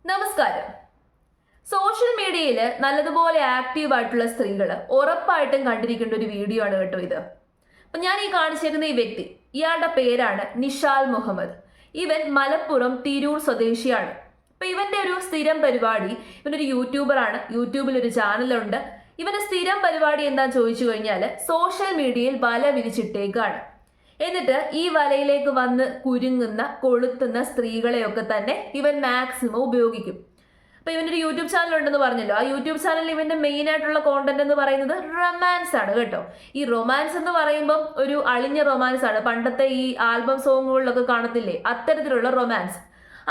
നമസ്കാരം. സോഷ്യൽ മീഡിയയിൽ നല്ലതുപോലെ ആക്റ്റീവ് ആയിട്ടുള്ള സ്ത്രീകൾ ഉറപ്പായിട്ടും കണ്ടിരിക്കേണ്ട ഒരു വീഡിയോ ആണ് കേട്ടോ ഇത്. അപ്പൊ ഞാൻ ഈ കാണിച്ചേക്കുന്ന ഈ വ്യക്തി, ഇയാളുടെ പേരാണ് നിഷാൽ മുഹമ്മദ്. ഇവൻ മലപ്പുറം തിരൂർ സ്വദേശിയാണ്. അപ്പൊ ഇവന്റെ ഒരു സ്ഥിരം പരിപാടി, ഇവനൊരു യൂട്യൂബറാണ്. യൂട്യൂബിൽ ഒരു ചാനലുണ്ട്. ഇവന്റെ സ്ഥിരം പരിപാടി എന്താന്ന് ചോദിച്ചു കഴിഞ്ഞാൽ സോഷ്യൽ മീഡിയയിൽ വല വിരിച്ചിട്ടേക്കാണ്. എന്നിട്ട് ഈ വലയിലേക്ക് വന്ന് കുരുങ്ങുന്ന കൊളുത്തുന്ന സ്ത്രീകളെയൊക്കെ തന്നെ ഇവൻ മാക്സിമം ഉപയോഗിക്കും. അപ്പൊ ഇവനൊരു യൂട്യൂബ് ചാനൽ ഉണ്ടെന്ന് പറഞ്ഞല്ലോ. ആ യൂട്യൂബ് ചാനലിൽ ഇവന്റെ മെയിൻ ആയിട്ടുള്ള കോണ്ടന്റ് എന്ന് പറയുന്നത് റൊമാൻസ് ആണ് കേട്ടോ. ഈ റൊമാൻസ് എന്ന് പറയുമ്പം ഒരു അളിഞ്ഞ റൊമാൻസ് ആണ്. പണ്ടത്തെ ഈ ആൽബം സോങ്ങുകളിലൊക്കെ കാണത്തില്ലേ, അത്തരത്തിലുള്ള റൊമാൻസ്.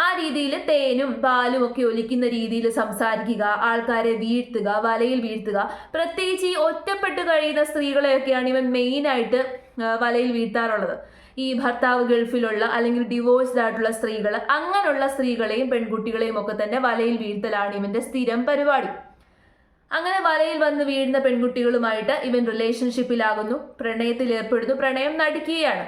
ആ രീതിയിൽ തേനും പാലും ഒക്കെ ഒലിക്കുന്ന രീതിയിൽ സംസാരിക്കുക, ആൾക്കാരെ വീഴ്ത്തുക, വലയിൽ വീഴ്ത്തുക. പ്രത്യേകിച്ച് ഈ ഒറ്റപ്പെട്ട് കഴിയുന്ന സ്ത്രീകളെയൊക്കെയാണ് ഇവൻ മെയിനായിട്ട് വലയിൽ വീഴ്ത്താറുള്ളത്. ഈ ഭർത്താവ് ഗൾഫിലുള്ള അല്ലെങ്കിൽ ഡിവോഴ്സ്ഡ് ആയിട്ടുള്ള സ്ത്രീകൾ, അങ്ങനെയുള്ള സ്ത്രീകളെയും പെൺകുട്ടികളെയും ഒക്കെ തന്നെ വലയിൽ വീഴ്ത്തലാണ് ഇവന്റെ സ്ഥിരം പരിപാടി. അങ്ങനെ വലയിൽ വന്ന് വീഴുന്ന പെൺകുട്ടികളുമായിട്ട് ഇവൻ റിലേഷൻഷിപ്പിലാകുന്നു, പ്രണയത്തിൽ ഏർപ്പെടുന്നു, പ്രണയം നടിക്കുകയാണ്.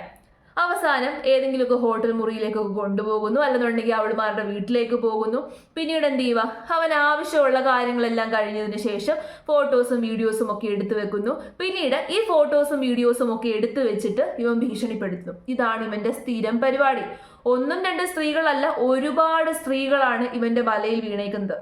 അവസാനം ഏതെങ്കിലുമൊക്കെ ഹോട്ടൽ മുറിയിലേക്കൊക്കെ കൊണ്ടുപോകുന്നു, അല്ലെന്നുണ്ടെങ്കിൽ അവളുമാരുടെ വീട്ടിലേക്ക് പോകുന്നു. പിന്നീട് എന്ത് ചെയ്യുക, അവൻ ആവശ്യമുള്ള കാര്യങ്ങളെല്ലാം കഴിഞ്ഞതിന് ശേഷം ഫോട്ടോസും വീഡിയോസും ഒക്കെ എടുത്തു വെക്കുന്നു. പിന്നീട് ഈ ഫോട്ടോസും വീഡിയോസും ഒക്കെ എടുത്തു വെച്ചിട്ട് ഇവൻ ഭീഷണിപ്പെടുത്തുന്നു. ഇതാണ് ഇവന്റെ സ്ഥിരം പരിപാടി. ഒന്നും രണ്ട് സ്ത്രീകളല്ല, ഒരുപാട് സ്ത്രീകളാണ് ഇവന്റെ വലയിൽ വീണേക്കുന്നത്.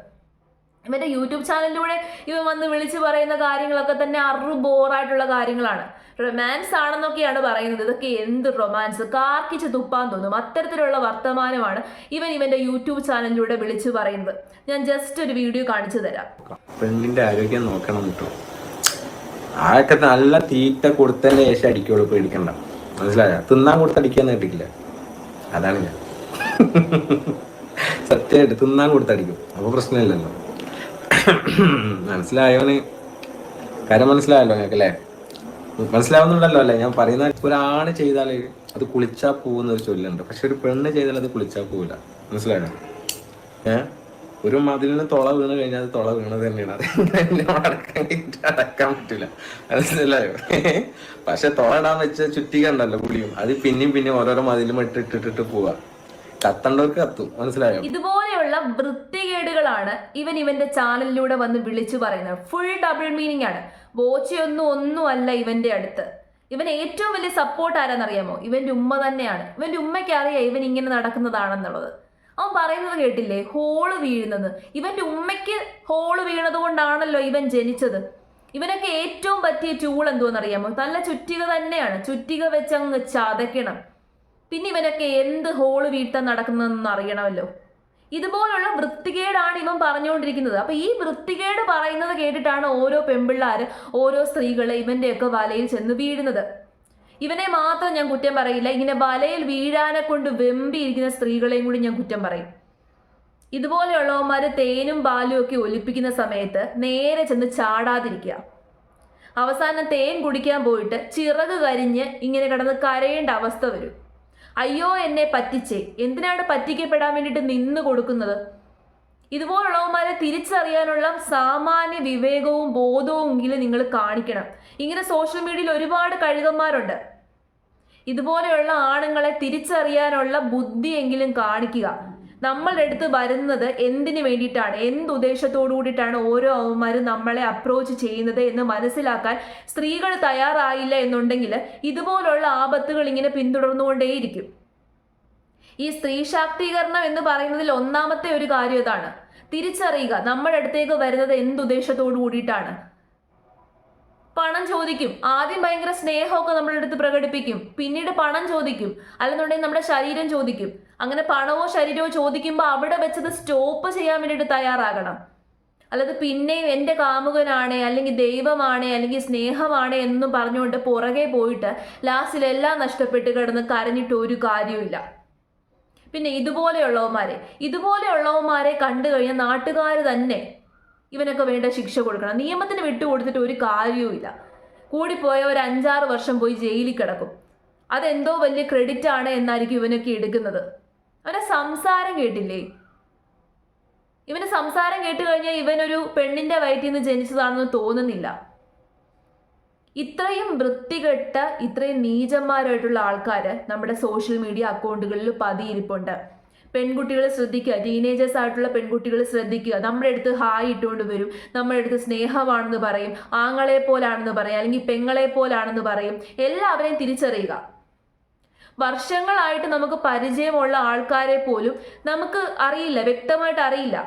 ഇവന്റെ യൂട്യൂബ് ചാനലിലൂടെ ഇവൻ വന്ന് വിളിച്ചു പറയുന്ന കാര്യങ്ങളൊക്കെ തന്നെ ബോറായിട്ടുള്ള കാര്യങ്ങളാണ്. റൊമാൻസ് ആണെന്നൊക്കെയാണ് പറയുന്നത്. ഇതൊക്കെ എന്ത് റൊമാൻസ്, കാർക്കിച്ച് തുപ്പാൻ തോന്നും. അത്തരത്തിലുള്ള വർത്തമാനമാണ് ഇവന്റെ യൂട്യൂബ് ചാനലിലൂടെ വിളിച്ചു പറയുന്നത്. ഞാൻ ജസ്റ്റ് ഒരു വീഡിയോ കാണിച്ചു തരാം. പെണ്ണിന്റെ ആരോഗ്യം നോക്കണം കേട്ടോ. ആരൊക്കെ നല്ല തീറ്റ കൊടുത്തതിന്റെ ശേഷം അടിക്കുള്ളൂ, പേടിക്കണ്ട. മനസ്സിലായ? തിന്നാൻ കൊടുത്തടിക്കാന്ന് കേട്ടിട്ടില്ല. അതാണ് ഞാൻ സത്യമായിട്ട് തിന്നാൻ കൊടുത്തടിക്കും. അപ്പൊ പ്രശ്നമില്ലല്ലോ. മനസ്സിലായോന് കാര്യം മനസ്സിലായല്ലോ ഞങ്ങൾക്ക് അല്ലേ? മനസ്സിലാവുന്നുണ്ടല്ലോ അല്ലേ ഞാൻ പറയുന്ന? ഒരാണ് ചെയ്താൽ അത് കുളിച്ചാ പോകുന്ന ഒരു ചൊല്ലുണ്ട്. പക്ഷെ ഒരു പെണ്ണ് ചെയ്താൽ അത് കുളിച്ചാ പോവില്ല. മനസ്സിലായോ? ഒരു മതിലിന് തുള വീണ് കഴിഞ്ഞാൽ അത് തുള വീണത് തന്നെയാണ്. അത് അടക്കാൻ പറ്റില്ല. മനസ്സിലായോ? പക്ഷെ തുള ഇടാൻ വെച്ച ചുറ്റിക ഉണ്ടല്ലോ പുളിയും, അത് പിന്നെയും ഓരോരോ മതിലും ഇട്ടിട്ടിട്ട് പോവാ. കത്തണ്ടവർക്ക് കത്തും. മനസ്സിലായോ? ഇതുപോലെയുള്ള വൃത്തികേടുകളാണ് ഇവന്റെ ചാനലിലൂടെ വന്ന് വിളിച്ചു പറയുന്നത്. ഫുൾ ഡബിൾ മീനിങ് ആണ്. ഒന്നും അല്ല ഇവന്റെ അടുത്ത്. ഇവൻ ഏറ്റവും വലിയ സപ്പോർട്ട് ആരാന്നറിയാമോ? ഇവന്റെ ഉമ്മ തന്നെയാണ്. ഇവന്റെ ഉമ്മയ്ക്ക് അറിയാം ഇവൻ ഇങ്ങനെ നടക്കുന്നതാണെന്നുള്ളത്. അവൻ പറയുന്നത് കേട്ടില്ലേ, ഹോള് വീഴുന്നത്. ഇവന്റെ ഉമ്മയ്ക്ക് ഹോള് വീണത് കൊണ്ടാണല്ലോ ഇവൻ ജനിച്ചത്. ഇവനൊക്കെ ഏറ്റവും പറ്റിയ ടൂൾ എന്തോന്നറിയാമോ? നല്ല ചുറ്റിക തന്നെയാണ്. ചുറ്റിക വെച്ചങ്ങ് ചതയ്ക്കണം. പിന്നെ ഇവനൊക്കെ എന്ത് ഹോള് വീഴ്ത്താൻ നടക്കുന്നതെന്ന് അറിയണമല്ലോ. ഇതുപോലുള്ള വൃത്തികേടാണ് ഇവൻ പറഞ്ഞുകൊണ്ടിരിക്കുന്നത്. അപ്പൊ ഈ വൃത്തികേട് പറയുന്നത് കേട്ടിട്ടാണ് ഓരോ പെൺപിള്ളാര്, ഓരോ സ്ത്രീകള് ഇവന്റെയൊക്കെ വലയിൽ ചെന്ന് വീഴുന്നത്. ഇവനെ മാത്രം ഞാൻ കുറ്റം പറയില്ല, ഇങ്ങനെ വലയിൽ വീഴാനെ കൊണ്ട് വെമ്പിയിരിക്കുന്ന സ്ത്രീകളെയും കൂടി ഞാൻ കുറ്റം പറയും. ഇതുപോലെയുള്ളവന്മാര് തേനും പാലും ഒക്കെ ഒലിപ്പിക്കുന്ന സമയത്ത് നേരെ ചെന്ന് ചാടാതിരിക്കുക. അവസാനം തേൻ കുടിക്കാൻ പോയിട്ട് ചിറക് കരിഞ്ഞ് ഇങ്ങനെ കിടന്ന് കരയേണ്ട അവസ്ഥ വരും. അയ്യോ എന്നെ പറ്റിച്ചേ, എന്തിനാണ് പറ്റിക്കപ്പെടാൻ വേണ്ടിയിട്ട് നിന്ന് കൊടുക്കുന്നത്? ഇതുപോലുള്ളവന്മാരെ തിരിച്ചറിയാനുള്ള സാമാന്യ വിവേകവും ബോധവും എങ്കിലും നിങ്ങൾ കാണിക്കണം. ഇങ്ങനെ സോഷ്യൽ മീഡിയയിൽ ഒരുപാട് കഴുകന്മാരുണ്ട്. ഇതുപോലെയുള്ള ആണുങ്ങളെ തിരിച്ചറിയാനുള്ള ബുദ്ധിയെങ്കിലും കാണിക്കുക. നമ്മളുടെ അടുത്ത് വരുന്നത് എന്തിനു വേണ്ടിയിട്ടാണ്, എന്ത് ഉദ്ദേശത്തോടു കൂടിയിട്ടാണ് ഓരോ അവന്മാരും നമ്മളെ അപ്രോച്ച് ചെയ്യുന്നത് എന്ന് മനസ്സിലാക്കാൻ സ്ത്രീകൾ തയ്യാറായില്ല എന്നുണ്ടെങ്കിൽ ഇതുപോലുള്ള ആപത്തുകൾ ഇങ്ങനെ പിന്തുടർന്നുകൊണ്ടേയിരിക്കും. ഈ സ്ത്രീ ശാക്തീകരണം എന്ന് പറയുന്നതിൽ ഒന്നാമത്തെ ഒരു കാര്യം ഇതാണ്. തിരിച്ചറിയുക നമ്മുടെ അടുത്തേക്ക് വരുന്നത് എന്തുദ്ദേശത്തോടു കൂടിയിട്ടാണ്. പണം ചോദിക്കും. ആദ്യം ഭയങ്കര സ്നേഹമൊക്കെ നമ്മുടെ അടുത്ത് പ്രകടിപ്പിക്കും, പിന്നീട് പണം ചോദിക്കും, അല്ലെന്നുണ്ടെങ്കിൽ നമ്മുടെ ശരീരം ചോദിക്കും. അങ്ങനെ പണമോ ശരീരമോ ചോദിക്കുമ്പോൾ അവിടെ വെച്ചത് സ്റ്റോപ്പ് ചെയ്യാൻ വേണ്ടിയിട്ട് തയ്യാറാകണം. അല്ലാതെ പിന്നെയും എൻ്റെ കാമുകനാണേ, അല്ലെങ്കിൽ ദൈവമാണേ, അല്ലെങ്കിൽ സ്നേഹമാണേ എന്നും പറഞ്ഞുകൊണ്ട് പുറകെ പോയിട്ട് ലാസ്റ്റിൽ എല്ലാം നഷ്ടപ്പെട്ട് കിടന്ന് കരഞ്ഞിട്ട് ഒരു കാര്യമില്ല. പിന്നെ ഇതുപോലെയുള്ളവന്മാരെ കണ്ടു കഴിഞ്ഞാൽ നാട്ടുകാർ തന്നെ ഇവനൊക്കെ വേണ്ട ശിക്ഷ കൊടുക്കണം. നിയമത്തിന് വിട്ടുകൊടുത്തിട്ട് ഒരു കാര്യവുമില്ല. കൂടിപ്പോയ ഒരു 5-6 വർഷം പോയി ജയിലിൽ കിടക്കും. അതെന്തോ വലിയ ക്രെഡിറ്റ് ആണ് എന്നായിരിക്കും ഇവനൊക്കെ എടുക്കുന്നത്. അവന്റെ സംസാരം കേട്ടില്ലേ? ഇവന് സംസാരം കേട്ട് കഴിഞ്ഞാൽ ഇവനൊരു പെണ്ണിന്റെ വയറ്റിൽ നിന്ന് ജനിച്ചതാണെന്ന് തോന്നുന്നില്ല. ഇത്രയും വൃത്തികെട്ട, ഇത്രയും നീചന്മാരായിട്ടുള്ള ആൾക്കാർ നമ്മുടെ സോഷ്യൽ മീഡിയ അക്കൗണ്ടുകളിൽ പതിയിരിപ്പുണ്ട്. പെൺകുട്ടികൾ ശ്രദ്ധിക്കുക, ടീനേജേഴ്സ് ആയിട്ടുള്ള പെൺകുട്ടികൾ ശ്രദ്ധിക്കുക. നമ്മുടെ അടുത്ത് ഹായ് ഇട്ടുകൊണ്ട് വരും, നമ്മുടെ അടുത്ത് സ്നേഹമാണെന്ന് പറയും, ആങ്ങളെ പോലാണെന്ന് പറയും, അല്ലെങ്കിൽ പെങ്ങളെ പോലാണെന്ന് പറയും. എല്ലാവരെയും തിരിച്ചറിയുക. വർഷങ്ങളായിട്ട് നമുക്ക് പരിചയമുള്ള ആൾക്കാരെ പോലും നമുക്ക് അറിയില്ല, വ്യക്തമായിട്ട് അറിയില്ല.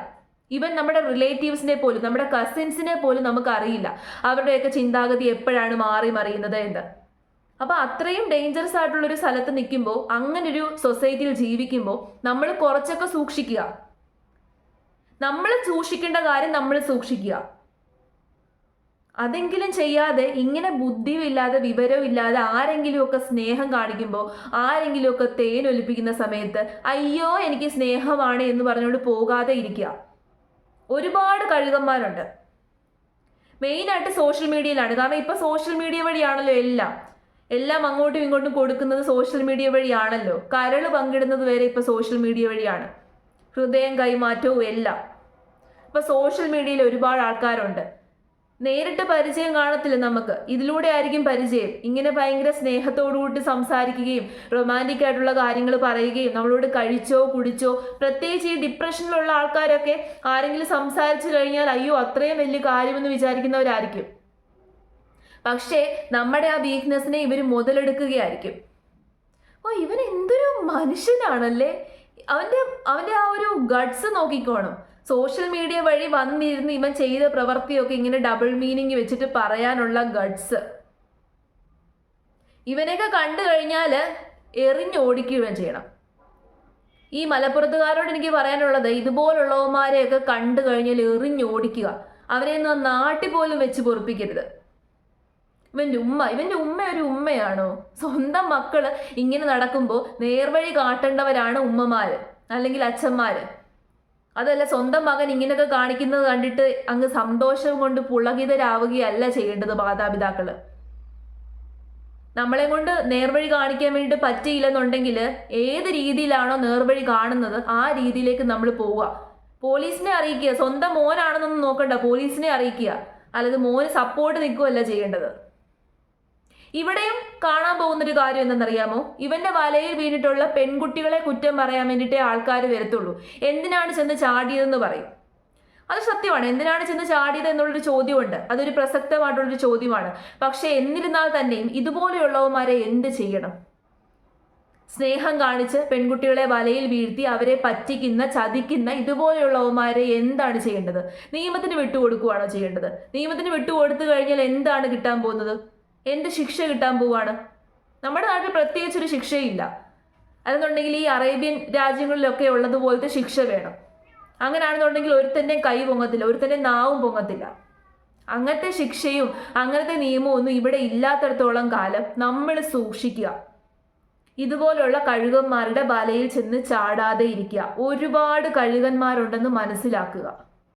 ഈവൻ നമ്മുടെ റിലേറ്റീവ്സിനെ പോലും, നമ്മുടെ കസിൻസിനെ പോലും നമുക്ക് അറിയില്ല അവരുടെയൊക്കെ ചിന്താഗതി എപ്പോഴാണ് മാറി മറിയുന്നത് എന്ന്. അപ്പൊ അത്രയും ഡേഞ്ചറസ് ആയിട്ടുള്ള ഒരു സ്ഥലത്ത് നിൽക്കുമ്പോൾ, അങ്ങനൊരു സൊസൈറ്റിയിൽ ജീവിക്കുമ്പോൾ നമ്മൾ കുറച്ചൊക്കെ സൂക്ഷിക്കുക. നമ്മൾ സൂക്ഷിക്കേണ്ട കാര്യം നമ്മൾ സൂക്ഷിക്കുക. അതെങ്കിലും ചെയ്യാതെ ഇങ്ങനെ ബുദ്ധിയില്ലാതെ വിവരമില്ലാതെ ആരെങ്കിലുമൊക്കെ സ്നേഹം കാണിക്കുമ്പോൾ, ആരെങ്കിലുമൊക്കെ തേനൊലിപ്പിക്കുന്ന സമയത്ത് അയ്യോ എനിക്ക് സ്നേഹമാണ് എന്ന് പറഞ്ഞുകൊണ്ട് പോകാതെ ഇരിക്കുക. ഒരുപാട് കഴുകന്മാരുണ്ട്, മെയിനായിട്ട് സോഷ്യൽ മീഡിയയിലാണ്. കാരണം ഇപ്പൊ സോഷ്യൽ മീഡിയ വഴിയാണല്ലോ എല്ലാം അങ്ങോട്ടും ഇങ്ങോട്ടും കൊടുക്കുന്നത് സോഷ്യൽ മീഡിയ വഴിയാണല്ലോ. കരള് പങ്കിടുന്നത് വരെ ഇപ്പൊ സോഷ്യൽ മീഡിയ വഴിയാണ്, ഹൃദയം കൈമാറ്റവും എല്ലാം. ഇപ്പൊ സോഷ്യൽ മീഡിയയിൽ ഒരുപാട് ആൾക്കാരുണ്ട്. നേരിട്ട് പരിചയം കാണത്തില്ല നമുക്ക്, ഇതിലൂടെ ആയിരിക്കും പരിചയം. ഇങ്ങനെ ഭയങ്കര സ്നേഹത്തോടു കൂടി സംസാരിക്കുകയും റൊമാൻറ്റിക് ആയിട്ടുള്ള കാര്യങ്ങൾ പറയുകയും നമ്മളോട് കഴിച്ചോ കുടിച്ചോ, പ്രത്യേകിച്ച് ഈ ഡിപ്രഷനിലുള്ള ആൾക്കാരൊക്കെ ആരെങ്കിലും സംസാരിച്ചു കഴിഞ്ഞാൽ അയ്യോ അത്രയും വലിയ കാര്യമെന്ന് വിചാരിക്കുന്നവരായിരിക്കും. പക്ഷേ നമ്മുടെ ആ വീക്ക്നെസ്സിനെ ഇവർ മുതലെടുക്കുകയായിരിക്കും. ഓ ഇവൻ എന്തൊരു മനുഷ്യനാണല്ലേ, അവന്റെ ആ ഒരു ഗട്ട്സ് നോക്കിക്കോണം. സോഷ്യൽ മീഡിയ വഴി വന്നിരുന്ന് ഇവൻ ചെയ്ത പ്രവൃത്തിയൊക്കെ ഇങ്ങനെ ഡബിൾ മീനിങ് വെച്ചിട്ട് പറയാനുള്ള ഗട്ട്സ്. ഇവനെയൊക്കെ കണ്ടു കഴിഞ്ഞാൽ എറിഞ്ഞോടിക്കുകയും ചെയ്യണം. ഈ മലപ്പുറത്തുകാരോട് എനിക്ക് പറയാനുള്ളത്, ഇതുപോലുള്ളവന്മാരെയൊക്കെ കണ്ടു കഴിഞ്ഞാൽ എറിഞ്ഞോടിക്കുക. അവരെയൊന്നും നാട്ടിൽ പോലും വെച്ച് പൊറുപ്പിക്കരുത്. ഇവന്റെ ഉമ്മ ഒരു ഉമ്മയാണോ? സ്വന്തം മക്കള് ഇങ്ങനെ നടക്കുമ്പോൾ നേർവഴി കാട്ടേണ്ടവരാണ് ഉമ്മമാര് അല്ലെങ്കിൽ അച്ഛന്മാര്. അതല്ല സ്വന്തം മകൻ ഇങ്ങനെയൊക്കെ കാണിക്കുന്നത് കണ്ടിട്ട് അങ്ങ് സന്തോഷം കൊണ്ട് പുളകിതരാവുകയല്ല ചെയ്യേണ്ടത് മാതാപിതാക്കള്. നമ്മളെ കൊണ്ട് നേർവഴി കാണിക്കാൻ വേണ്ടിയിട്ട് പറ്റിയില്ലെന്നുണ്ടെങ്കിൽ ഏത് രീതിയിലാണോ നേർവഴി കാണുന്നത് ആ രീതിയിലേക്ക് നമ്മൾ പോവുക. പോലീസിനെ അറിയിക്കുക. സ്വന്തം മോനാണെന്നൊന്നും നോക്കണ്ട, പോലീസിനെ അറിയിക്കുക. അല്ലാതെ മോന് സപ്പോർട്ട് നിൽക്കുകയല്ല ചെയ്യേണ്ടത്. ഇവിടെയും കാണാൻ പോകുന്നൊരു കാര്യം എന്തെന്നറിയാമോ? ഇവന്റെ വലയിൽ വീണിട്ടുള്ള പെൺകുട്ടികളെ കുറ്റം പറയാൻ വേണ്ടിയിട്ടേ ആൾക്കാർ വരത്തുള്ളൂ. എന്തിനാണ് ചെന്ന് ചാടിയതെന്ന് പറയും. അത് സത്യമാണ്, എന്തിനാണ് ചെന്ന് ചാടിയത് എന്നുള്ളൊരു ചോദ്യമുണ്ട്. അതൊരു പ്രസക്തമായിട്ടുള്ളൊരു ചോദ്യമാണ്. പക്ഷെ എന്നിരുന്നാൽ തന്നെയും ഇതുപോലെയുള്ളവന്മാരെ എന്ത് ചെയ്യണം? സ്നേഹം കാണിച്ച് പെൺകുട്ടികളെ വലയിൽ വീഴ്ത്തി അവരെ പറ്റിക്കുന്ന, ചതിക്കുന്ന ഇതുപോലെയുള്ളവന്മാരെ എന്താണ് ചെയ്യേണ്ടത്? നിയമത്തിന് വിട്ടുകൊടുക്കുകയാണോ ചെയ്യേണ്ടത്? നിയമത്തിന് വിട്ടുകൊടുത്തു കഴിഞ്ഞാൽ എന്താണ് കിട്ടാൻ പോകുന്നത്? എന്ത് ശിക്ഷ കിട്ടാൻ പോവാണ്? നമ്മുടെ നാട്ടിൽ പ്രത്യേകിച്ചൊരു ശിക്ഷയില്ല. അതെന്നുണ്ടെങ്കിൽ ഈ അറേബ്യൻ രാജ്യങ്ങളിലൊക്കെ ഉള്ളതുപോലത്തെ ശിക്ഷ വേണം. അങ്ങനെയാണെന്നുണ്ടെങ്കിൽ ഒരുത്തൻ്റെ കൈ പൊങ്ങത്തില്ല, ഒരുത്തൻ്റെ നാവും പൊങ്ങത്തില്ല. അങ്ങനത്തെ ശിക്ഷയും അങ്ങനത്തെ നിയമവും ഒന്നും ഇവിടെ ഇല്ലാത്തടത്തോളം കാലം നമ്മൾ സൂക്ഷിക്കുക. ഇതുപോലുള്ള കഴുകന്മാരുടെ വലയിൽ ചെന്ന് ചാടാതെ ഇരിക്കുക. ഒരുപാട് കഴുകന്മാരുണ്ടെന്ന് മനസ്സിലാക്കുക.